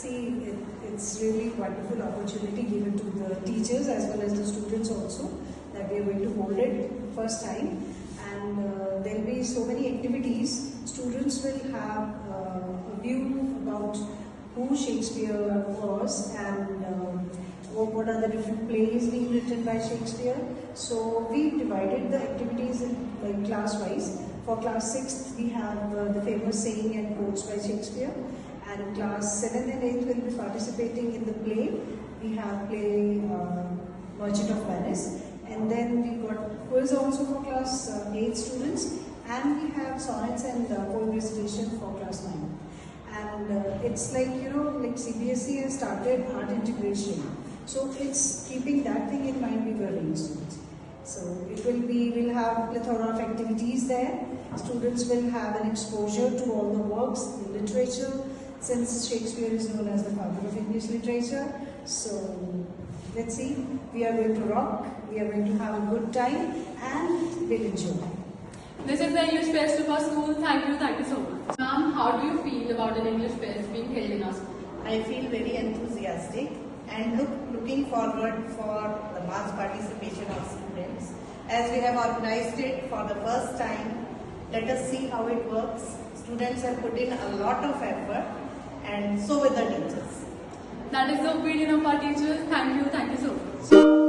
See, it's really wonderful opportunity given to the teachers as well as the students also, that we are going to hold it first time, and there will be so many activities. Students will have a view about who Shakespeare was and what are the different plays being written by Shakespeare. So we divided the activities in like class-wise. For class 6th, we have the famous saying and quotes by Shakespeare, and class 7th and 8th will be participating in the play. We have play Merchant of Venice, and then we got quiz also for class 8 students, and we have sonnets and poem recitation for class 9. And it's like, like CBSE has started art integration. So it's keeping that thing in mind we were doing students. So we'll have plethora of activities there. Students will have an exposure to all the works, the literature, since Shakespeare is known as the father of English literature. So let's see, we are going to rock, we are going to have a good time, and we'll enjoy. This is the English Fest of our school. Thank you so much. Ma'am, how do you feel about an English Fest being held in our school? I feel very enthusiastic and looking forward for the mass participation of students. As we have organized it for the first time, let us see how it works. Students have put in a lot of effort, and so with the teachers. That is the opinion of our teachers. Thank you so much.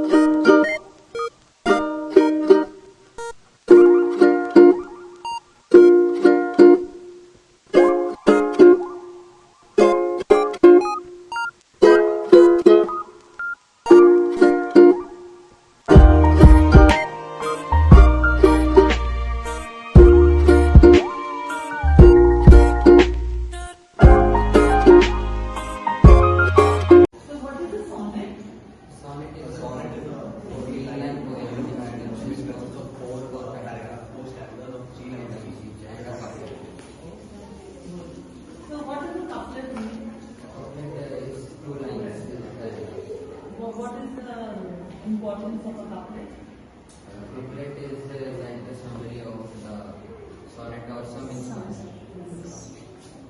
What is the importance of a couplet? Couplet is like the summary of the sonnet or some instance.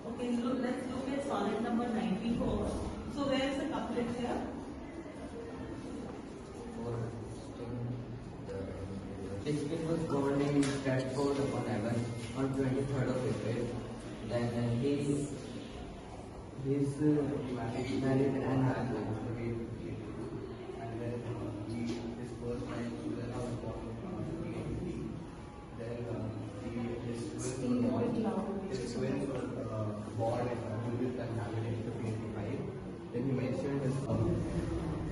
Okay, let's look at sonnet number 94. So where is the couplet here? Shakespeare was born in Stratford upon Avon on 23rd of April. Then he's married and had his twins were born in Judith and Hamlet in 1585. Then he mentioned his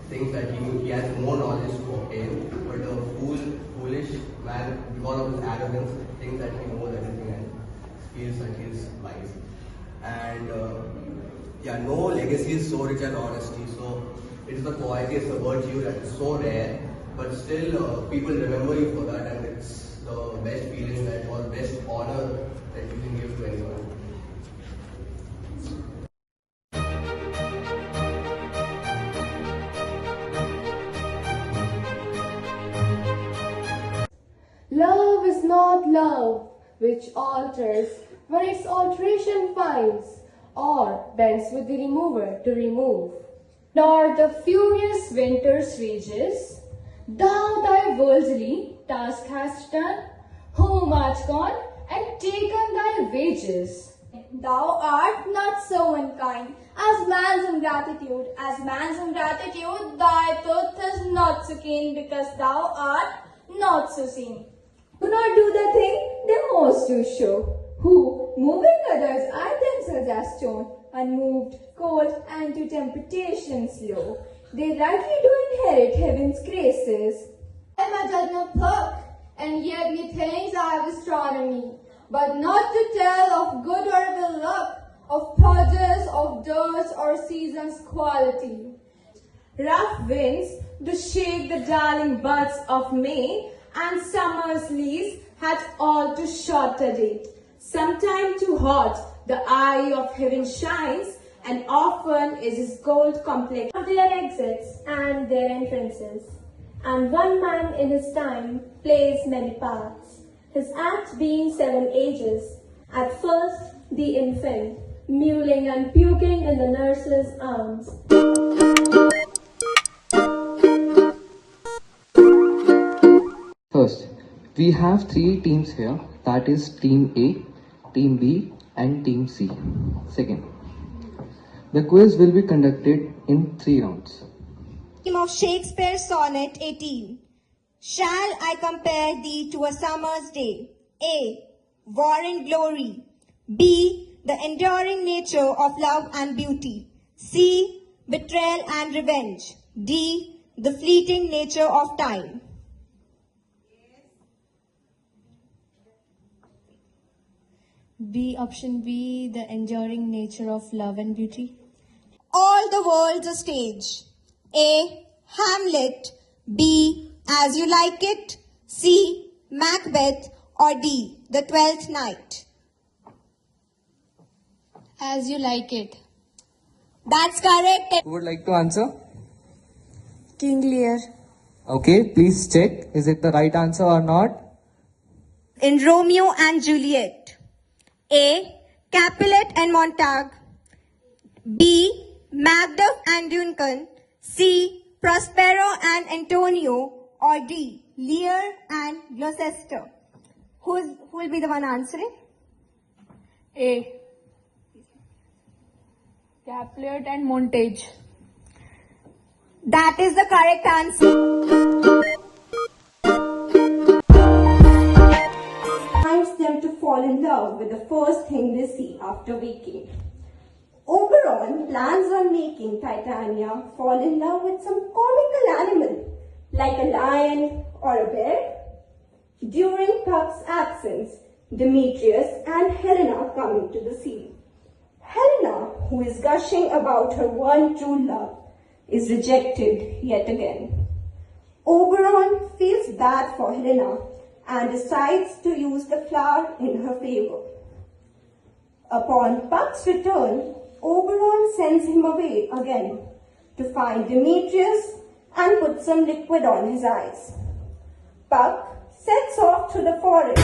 things that he has more knowledge to obtain, but a foolish man, because of his arrogance, thinks that he knows everything and feels that he is wise. And no legacy is so rich as honesty. So it is the quality, it's a virtue that is so rare, but still people remember you for that, and it's the best feeling that, or best honor that you can give to anyone. Love is not love, which alters when its alteration finds, or bends with the remover to remove. Nor the furious winter's rages, thou thy worldly task hast done, whom art gone and taken thy wages. Thou art not so unkind as man's ingratitude. As man's ingratitude, thy tooth is not so keen, because thou art not so seen. Do not do the thing they most do show, who, moving others, are themselves as stone, unmoved, cold, and to temptation slow. They rightly do inherit heaven's graces. I am a judgment clerk, and yet methinks I have astronomy, but not to tell of good or evil luck, of produce, of dirt, or season's quality. Rough winds do shake the darling buds of May, and summer's leaves had all too short a day. Sometime too hot, the eye of heaven shines, and often is his gold complex of their exits and their entrances. And one man in his time plays many parts, his act being 7 ages. At first, the infant, mewling and puking in the nurse's arms. First, we have three teams here, that is Team A, Team B and Team C. Second, the quiz will be conducted in 3 rounds. Of Shakespeare's Sonnet 18. Shall I compare thee to a summer's day? A. War and glory. B. The enduring nature of love and beauty. C. Betrayal and revenge. D. The fleeting nature of time. B, option B, the enduring nature of love and beauty. All the world's a stage. A. Hamlet. B. As You Like It. C. Macbeth. Or D. The Twelfth Night. As You Like It. That's correct. Who would like to answer? King Lear. Okay, please check. Is it the right answer or not? In Romeo and Juliet. A. Capulet and Montague. B. Macduff and Duncan. C. Prospero and Antonio. Or D. Lear and Gloucester. Who will be the one answering? A. Capulet and Montague. That is the correct answer. Reminds them to fall in love with the first thing they see after waking. Oberon plans on making Titania fall in love with some comical animal, like a lion or a bear. During Puck's absence, Demetrius and Helena come into the scene. Helena, who is gushing about her one true love, is rejected yet again. Oberon feels bad for Helena and decides to use the flower in her favor. Upon Puck's return, Oberon sends him away again to find Demetrius and put some liquid on his eyes. Puck sets off to the forest.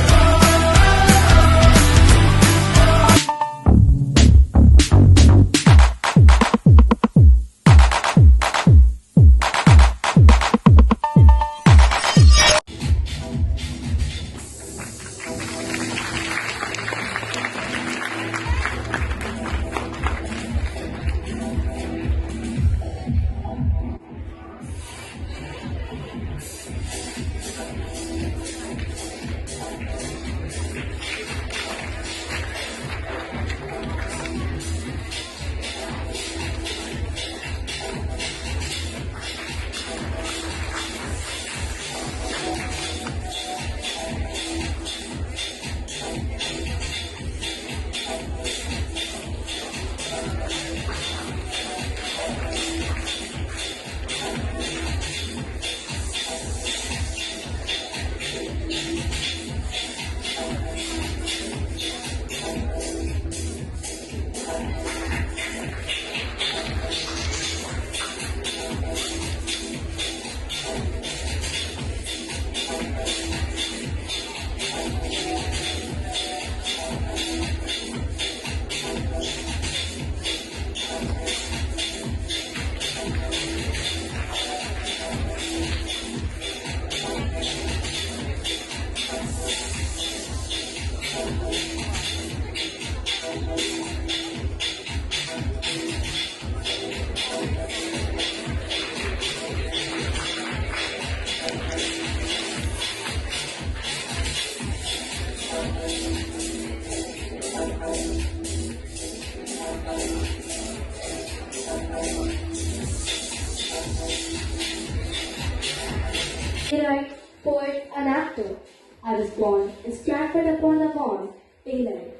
Playwright, poet, and actor. I was born in Stratford-upon-Avon, England.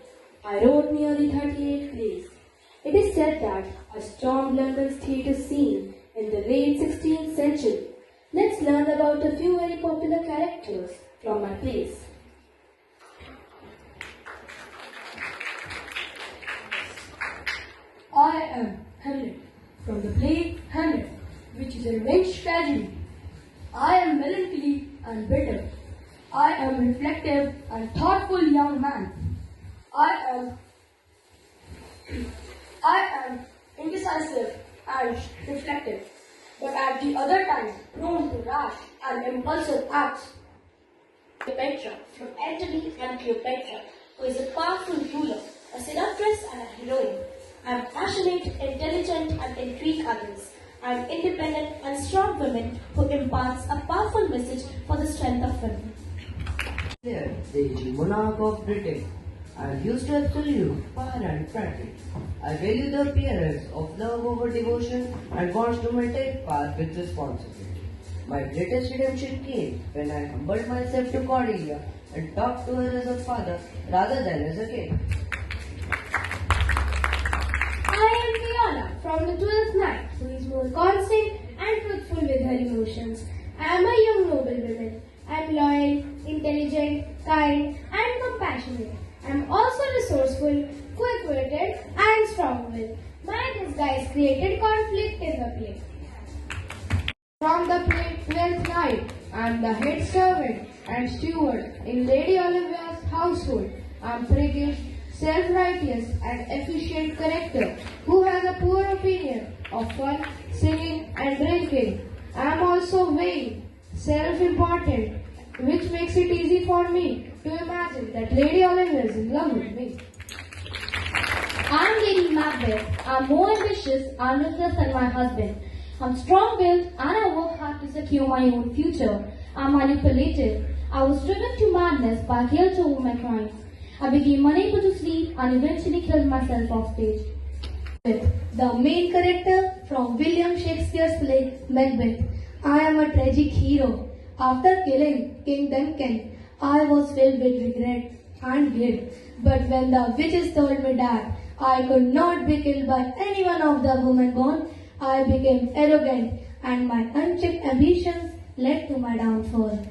I wrote nearly 38 plays. It is said that I stormed London's theatre scene in the late 16th century. Let's learn about a few very popular characters from my plays. I am Hamlet, from the play Hamlet, which is a revenge tragedy. I am melancholy and bitter. I am reflective and thoughtful young man. I am I am indecisive and reflective, but at the other time prone to rash and impulsive acts. Cleopatra, from Antony and Cleopatra, who is a powerful ruler, a seductress and a heroine. I am passionate, intelligent and intrigue others. I am independent and strong woman who imparts a powerful message for the strength of women. There, the monarch of Britain. I am used to absolute power and practice. I value the appearance of love over devotion and wants to maintain path with responsibility. My greatest redemption came when I humbled myself to Cordelia and talked to her as a father rather than as a king. I am Fiona from the 12th night, who is more constant and truthful with her emotions. I am a young noble woman. I am loyal, intelligent, kind and compassionate. I am also resourceful, quick-witted and strong-willed. My disguise created conflict in the play. From the play 12th night, I am the head servant and steward in Lady Olivia's household. I am priggish, self-righteous and efficient character who has a poor opinion of fun, singing and drinking. I am also vain, self-important, which makes it easy for me to imagine that Lady Olivia is in love with me. I am Lady Macbeth. I am more ambitious and ruthless than my husband. I am strong-willed and I work hard to secure my own future. I am manipulative. I was driven to madness by guilt over my crimes. I became unable to sleep and eventually killed myself off stage. The main character from William Shakespeare's play Macbeth. I am a tragic hero. After killing King Duncan, I was filled with regret and guilt. But when the witches told me that I could not be killed by any one of the women born, I became arrogant and my unchecked ambitions led to my downfall.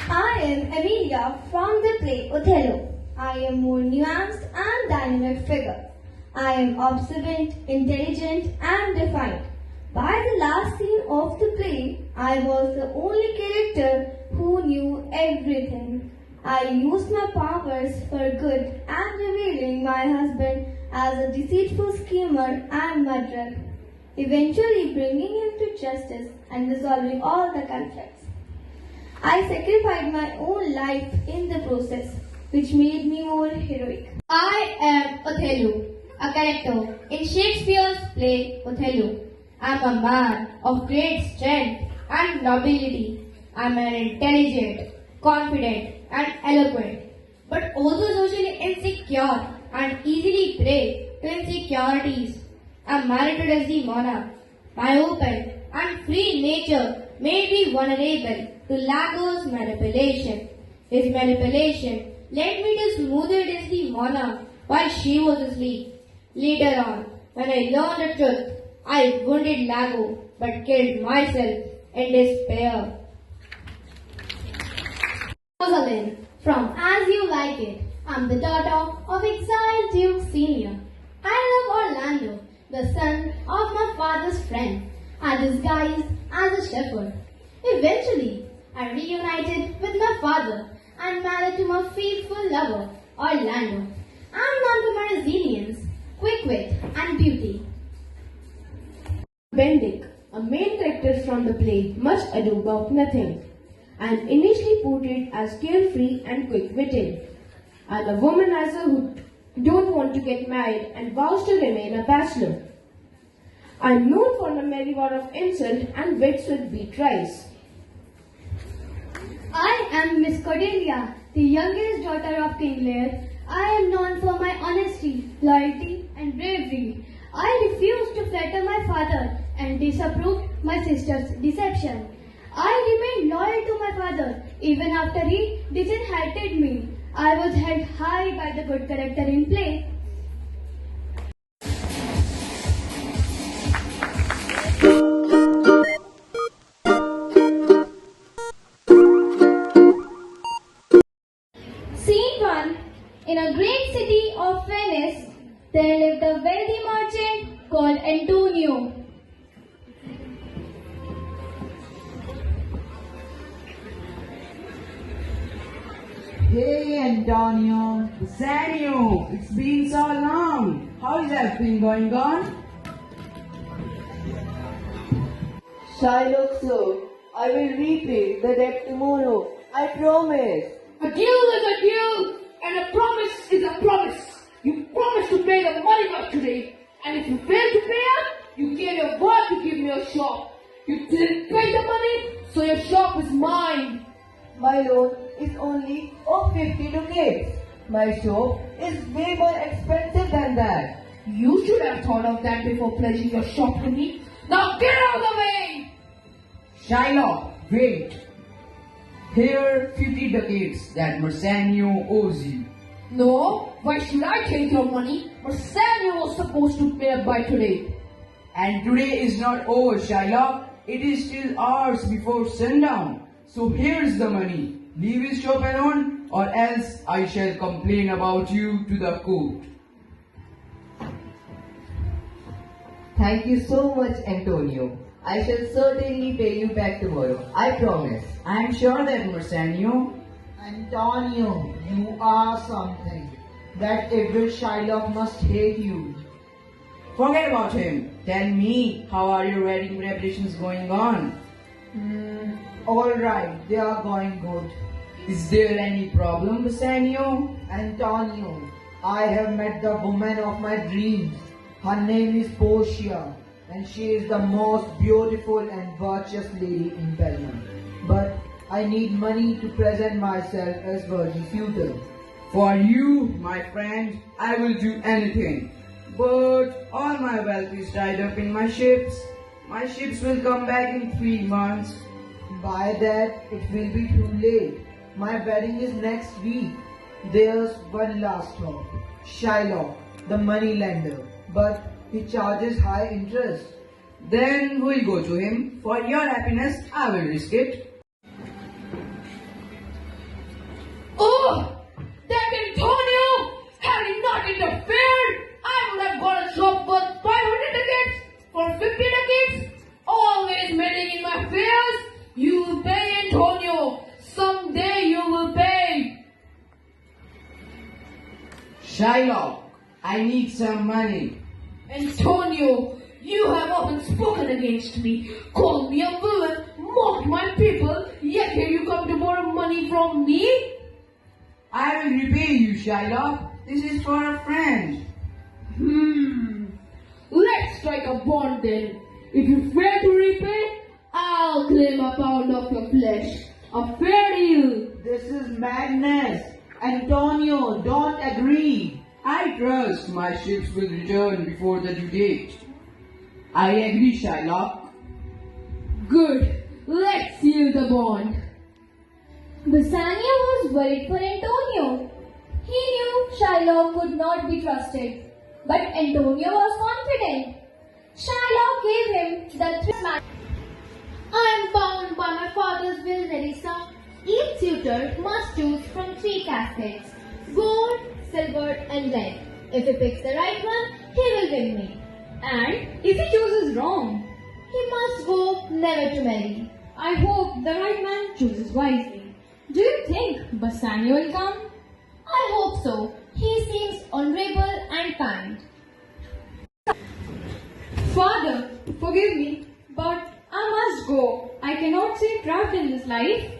I am Amelia from the play Othello. I am more nuanced and dynamic figure. I am observant, intelligent and defiant. By the last scene of the play, I was the only character who knew everything. I used my powers for good and revealing my husband as a deceitful schemer and murderer, eventually bringing him to justice and resolving all the conflicts. I sacrificed my own life in the process, which made me more heroic. I am Othello, a character in Shakespeare's play Othello. I am a man of great strength and nobility. I am an intelligent, confident and eloquent, but also socially insecure and easily prey to insecurities. I am married to Desdemona. My open and free nature made me vulnerable to Lago's manipulation. His manipulation led me to smother Desdemona while she was asleep. Later on, when I learned the truth, I wounded Lago but killed myself in despair. Rosalind, from As You Like It. I'm the daughter of exiled Duke Senior. I love Orlando, the son of my father's friend. I disguised as a shepherd. Eventually, I reunited with my father and married to my faithful lover, Orlando. I'm known to my resilience, quick wit, and beauty. Bendick, a main character from the play Much Ado About Nothing. I am initially portrayed as carefree and quick-witted. I am a womanizer who don't want to get married and vows to remain a bachelor. I am known for my merry war of insult and wits with beat rice. I am Miss Cordelia, the youngest daughter of King Lear. I am known for my honesty, loyalty and bravery. I refused to flatter my father and disapproved my sister's deception. I remained loyal to my father even after he disinherited me. I was held high by the good character in play. Scene 1. In a great city of Venice, there lived a wealthy merchant called Antonio. Hey Antonio, Sanio, it's been so long. How is everything going on? Shylock, sir, I will repay the debt tomorrow. I promise. A deal is a deal, and a promise is a promise. You promised to pay the money back today, and if you fail to pay up, you gave your word to give me a shop. You didn't pay the money, so your shop is mine. My loan is only of 52 kids. My shop is way more expensive than that. You should have thought of that before pledging your shop to me. Now get out of the way! Shylock, wait. Here 50 ducats that Mersanio owes you. No, why should I take your money? Mersanio was supposed to pay up by today. And today is not over, Shylock. It is still hours before sundown. So here's the money. Leave his shop alone, or else I shall complain about you to the court. Thank you so much, Antonio. I shall certainly pay you back tomorrow. I promise. I am sure that Mersanio. Antonio, you are something. That evil Shylock must hate you. Forget about him. Tell me, how are your wedding preparations going on? Alright, they are going good. Is there any problem, Mersanio? Antonio, I have met the woman of my dreams. Her name is Portia, and she is the most beautiful and virtuous lady in Belmont. But I need money to present myself as virgin suitor. For you, my friend, I will do anything. But all my wealth is tied up in my ships. My ships will come back in 3 months. By that, it will be too late. My wedding is next week. There's one last hope. Shylock, the money lender. But he charges high interest. Then we'll go to him. For your happiness, I will risk it. Oh! That Antonio! Had he not interfered, I would have got a shop worth 500 ducats for 50 ducats. Always meddling in my affairs. You will pay, Antonio. Someday you will pay. Shylock, I need some money. Antonio, you have often spoken against me, called me a villain, mocked my people, yet here you come to borrow money from me? I will repay you, Shylock. This is for a friend. Let's strike a bond then. If you fail to repay, I'll claim a pound of your flesh. A fair deal. This is madness. Antonio, don't agree. I trust my ships will return before the due date. I agree, Shylock. Good. Let's seal the bond. Bassanio was worried for Antonio. He knew Shylock could not be trusted, but Antonio was confident. Shylock gave him the 3 man. I am bound by my father's will, Nerissa. Each suitor must choose from 3 caskets: gold, silver, and lead. If he picks the right one, he will win me. And if he chooses wrong, he must vow never to marry. I hope the right man chooses wisely. Do you think Bassanio will come? I hope so. He seems honorable and kind. Father, forgive me, but I must go. I cannot stay trapped in this life.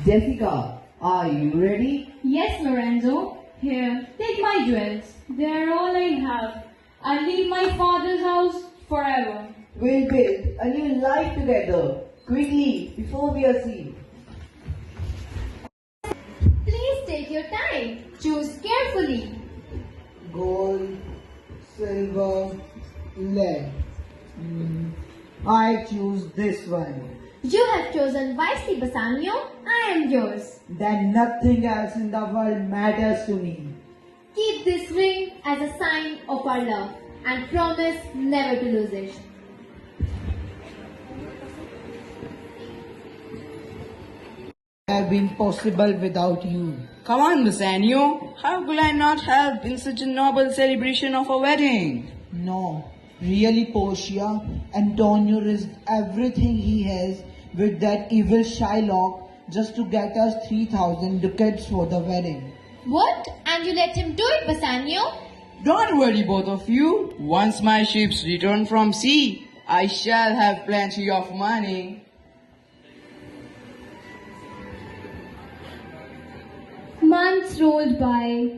Jessica, are you ready? Yes, Lorenzo. Here, take my jewels. They are all I have. I'll leave my father's house forever. We'll build a new life together. Quickly, before we are seen. Please take your time. Choose carefully. Gold, silver, lead. I choose this one. You have chosen wisely, Bassanio. I am yours. Then nothing else in the world matters to me. Keep this ring as a sign of our love and promise never to lose it. Have been possible without you. Come on, Bassanio. How could I not help in such a noble celebration of a wedding? No, really, Portia, Antonio risked everything he has with that evil Shylock just to get us 3,000 ducats for the wedding. What? And you let him do it, Bassanio? Don't worry, both of you. Once my ships return from sea, I shall have plenty of money. Months rolled by.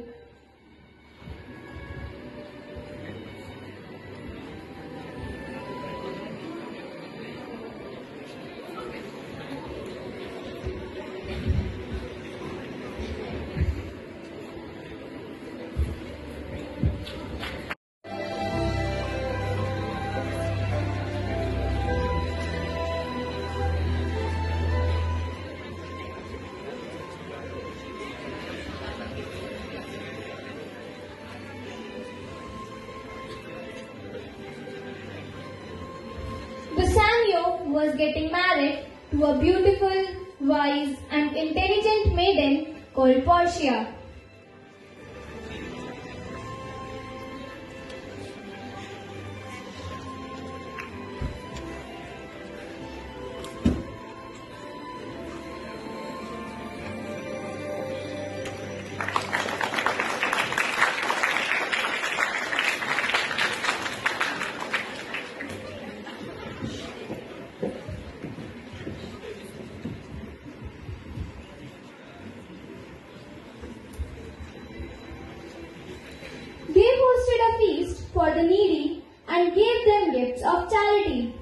Bassanio was getting married to a beautiful, wise and intelligent maiden called Portia. They hosted a feast for the needy and gave them gifts of charity.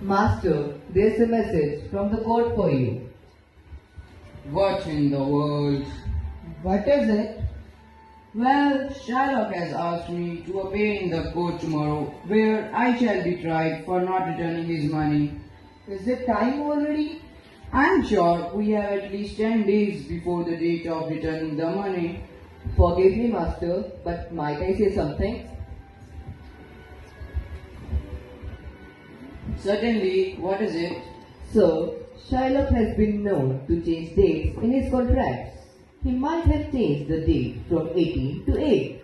Master, there's a message from the court for you. What in the world? What is it? Well, Shylock has asked me to appear in the court tomorrow, where I shall be tried for not returning his money. Is it time already? I'm sure we have at least 10 days before the date of returning the money. Forgive me, Master, but might I say something? Certainly, what is it? Sir, Shylock has been known to change dates in his contracts. He might have changed the date from 18 to 8.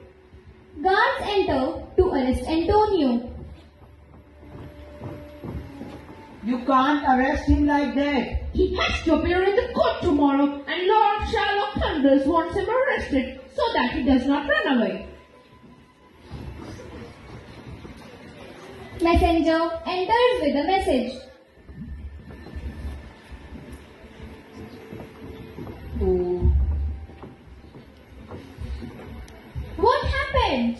Guards enter to arrest Antonio. You can't arrest him like that. He has to appear in the court tomorrow, and Lord Shylock Thunders wants him arrested so that he does not run away. Messenger enters with a message. Oh. What happened?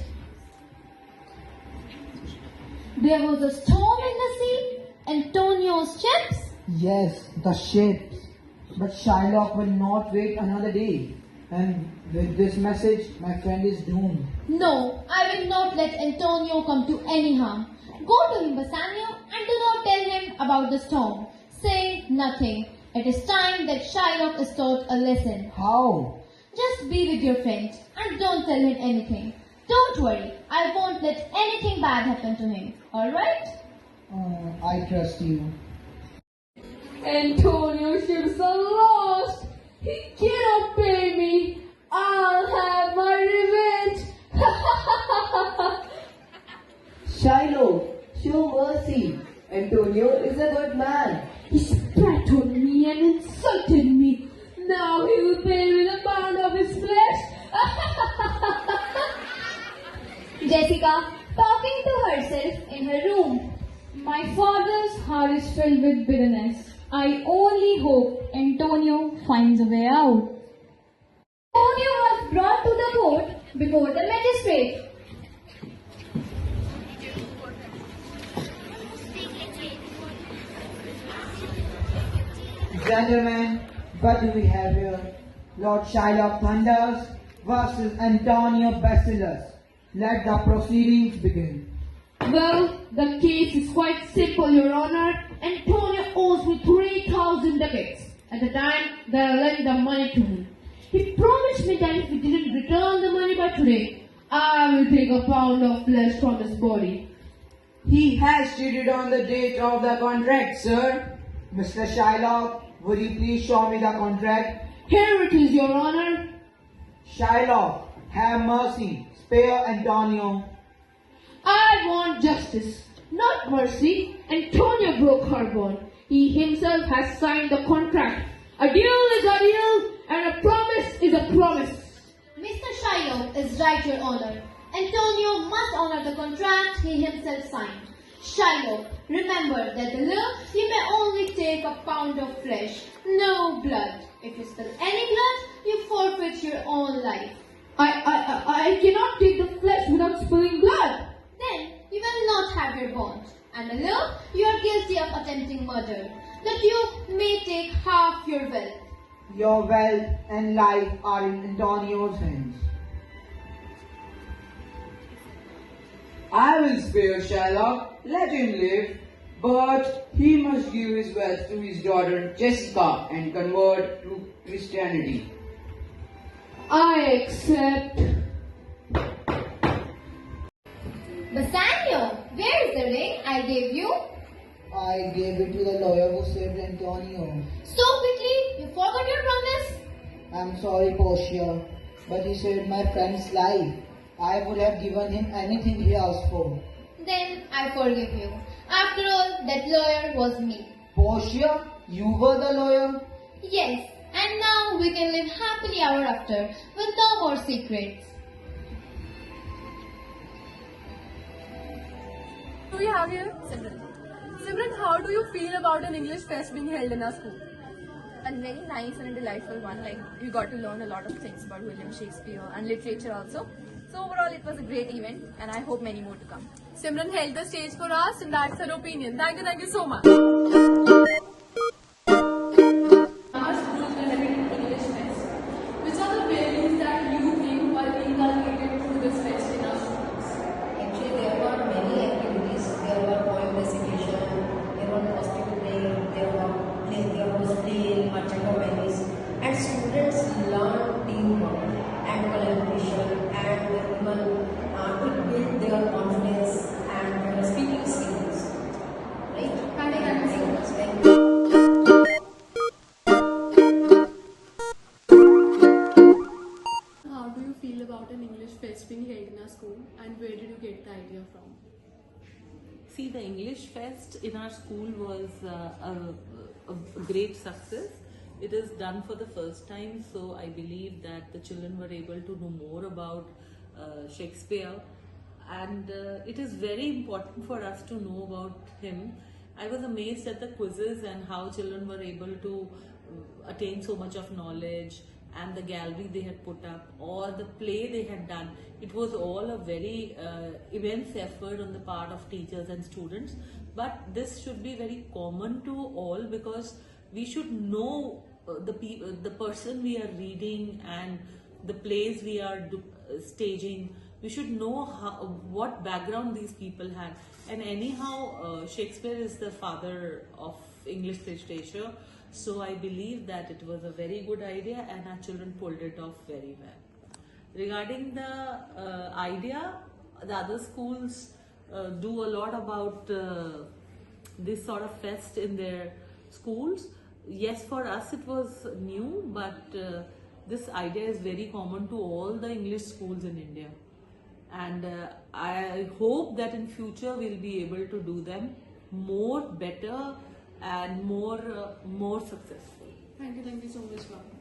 There was a storm in the sea. Antonio's ships? Yes, the ships. But Shylock will not wait another day. And with this message, my friend is doomed. No, I will not let Antonio come to any harm. Go to him, Bassanio, and do not tell him about the storm. Say nothing. It is time that Shylock is taught a lesson. How? Just be with your friend and don't tell him anything. Don't worry, I won't let anything bad happen to him. Alright? I trust you. Antonio's ships are lost. He cannot pay me. I'll have my revenge. Shylock, show mercy. Antonio is a good man. He spat on me and insulted me. Now he will pay with a pound of his flesh. Jessica, talking to herself in her room. My father's heart is filled with bitterness. I only hope Antonio finds a way out. Antonio was brought to the court before the magistrate. Gentlemen, what do we have here? Lord Shylock Thunders versus Antonio Bacillus. Let the proceedings begin. Well, the case is quite simple, Your Honor. Antonio owes me 3,000 ducats at the time that I lent the money to him. He promised me that if he didn't return the money by today, I will take a pound of flesh from his body. He has cheated on the date of the contract, sir. Mr. Shylock, would you please show me the contract? Here it is, Your Honor. Shylock, have mercy. Spare Antonio. I want justice, not mercy. Antonio broke her bond. He himself has signed the contract. A deal is a deal, and a promise is a promise. Mr. Shylock is right, Your Honor. Antonio must honor the contract he himself signed. Shylock, remember that the law, you may only take a pound of flesh, no blood. If you spill any blood, you forfeit your own life. I cannot take the flesh without spilling blood. Then you will not have your bond. And the law, you are guilty of attempting murder. The Duke may take half your wealth. Your wealth and life are in Antonio's hands. I will spare Shylock, let him live, but he must give his wealth to his daughter Jessica and convert to Christianity. I accept. Bassanio, where is the ring I gave you? I gave it to the lawyer who saved Antonio. So quickly, you forgot your promise? I'm sorry, Portia, but he saved my friend's life. I would have given him anything he asked for. Then I forgive you. After all, that lawyer was me. Portia, you were the lawyer? Yes, and now we can live happily ever after with no more secrets. Do we have here Simran? Simran, how do you feel about an English fest being held in our school? A very nice and a delightful one. Like, we got to learn a lot of things about William Shakespeare and literature also. So overall, it was a great event, and I hope many more to come. Simran held the stage for us, and that's her opinion. Thank you so much. Our school presented English fest. Which are the values that you think are inculcated through this fest in our schools? Actually, there were many activities. There were poem recitation, there were costume playing, there was playing, merchant of Venice, and students learned teamwork and collaboration, and even to build their confidence and speaking skills. Right? Thank you so much. Thank you. How do you feel about an English fest being held in our school, and where did you get the idea from? See, the English Fest in our school was a great success. It is done for the first time, so I believe that the children were able to know more about Shakespeare, and it is very important for us to know about him. I was amazed at the quizzes and how children were able to attain so much of knowledge, and the gallery they had put up or the play they had done. It was all a very immense effort on the part of teachers and students, but this should be very common to all, because we should know the person we are reading and the plays we are staging. We should know what background these people had. And anyhow, Shakespeare is the father of English literature. So I believe that it was a very good idea, and our children pulled it off very well. Regarding the idea, the other schools do a lot about this sort of fest in their schools. Yes, for us it was new, but this idea is very common to all the English schools in India. And I hope that in future we'll be able to do them more, better, and more successful. Thank you so much, ma'am.